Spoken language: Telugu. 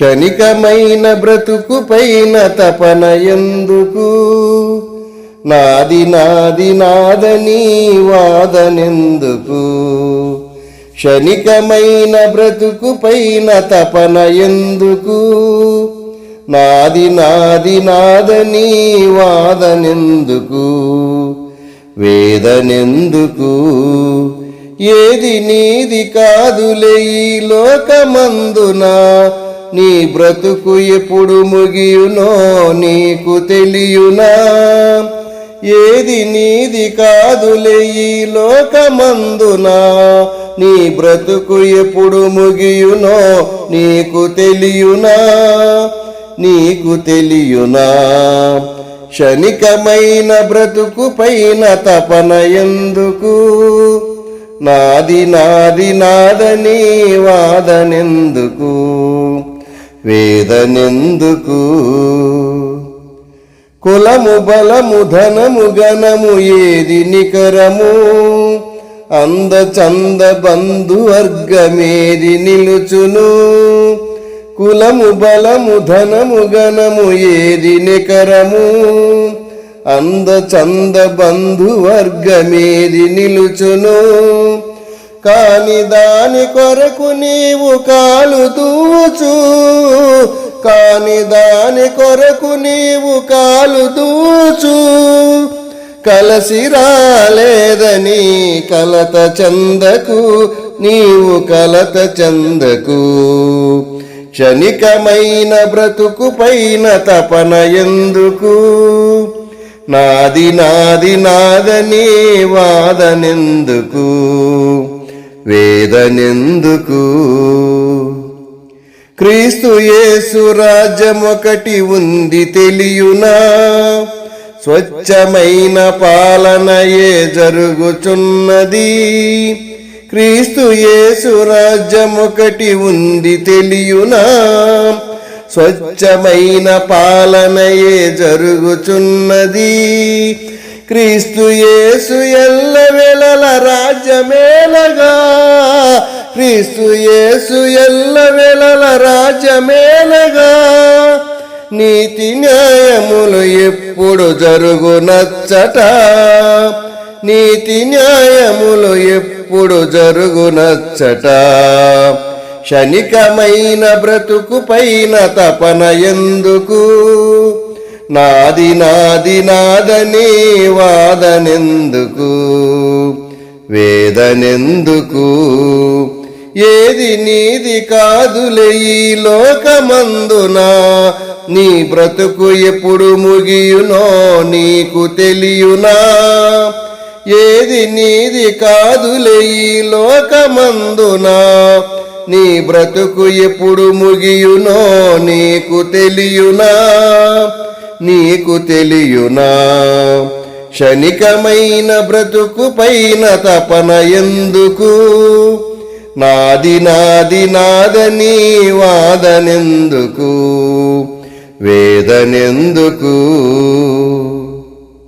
క్షణికమైన బ్రతుకు పైన తపన ఎందుకు? నాది నాది నాదని వాదనెందుకు? క్షణికమైన బ్రతుకు పైన తపన ఎందుకు? నాది నాది నాదని వాదనెందుకు? వేదనెందుకు? ఏది నీది కాదులే ఈ లోకమందున, నీ బ్రతుకు ఎప్పుడు ముగియునో నీకు తెలియునా? ఏది నీది కాదులే ఈ లోకమందున, నీ బ్రతుకు ఎప్పుడు ముగియునో నీకు తెలియునా? నీకు తెలియునా? క్షణికమైన బ్రతుకు పైన తపన ఎందుకు? నాది నాది నాదని వాదనెందుకు? వేదనెందుకు? కులము బలము ధనము గణము ఏది నికరము? అందచంద బంధువర్గమేది నిలుచును? కులము బలము ధనము గణము ఏది నికరము? అందచంద బంధువర్గమేది నిలుచును? కాని దాని కొరకు నీవు కాలు దూచు, కాని దాని కొరకు నీవు కాలు దూచు. కలసి రాలేదని కలత చందకు, నీవు కలత చందకు. క్షణికమైన బ్రతుకు పైన తపన ఎందుకు? నాది నాది నాదని వాదనెందుకు? వేదనెందుకు? క్రీస్తు యేసు రాజ్యమొకటి ఉంది తెలియునా? స్వచ్ఛమైన పాలనయే జరుగుచున్నది. క్రీస్తు యేసు రాజ్యమొకటి ఉంది తెలియునా? స్వచ్ఛమైన పాలనయే జరుగుచున్నది. క్రీస్తు యేసు ఎల్లవేళల రాజ్యమేలగా, క్రీస్తు యేసు ఎల్లవేళల రాజ్యమేలగా. నీతి న్యాయములు ఎప్పుడు జరుగునచ్చట, నీతి న్యాయములు ఎప్పుడు జరుగునచ్చట. క్షణికమైన బ్రతుకు పైన తపన ఎందుకు? నాది నాది నాదని వాదనెందుకు? వేదనెందుకు? ఏది నీది కాదులే ఈ లోకమందున, నీ బ్రతుకు ఎప్పుడు ముగియునో నీకు తెలియునా? ఏది నీది కాదులే ఈ లోకమందున, నీ బ్రతుకు ఎప్పుడు ముగియునో నీకు తెలియునా? నీకు తెలియునా? క్షణికమైన బ్రతుకు పైన తపన ఎందుకు? నాది నాది నాదని వాదనెందుకు? వేదనెందుకు?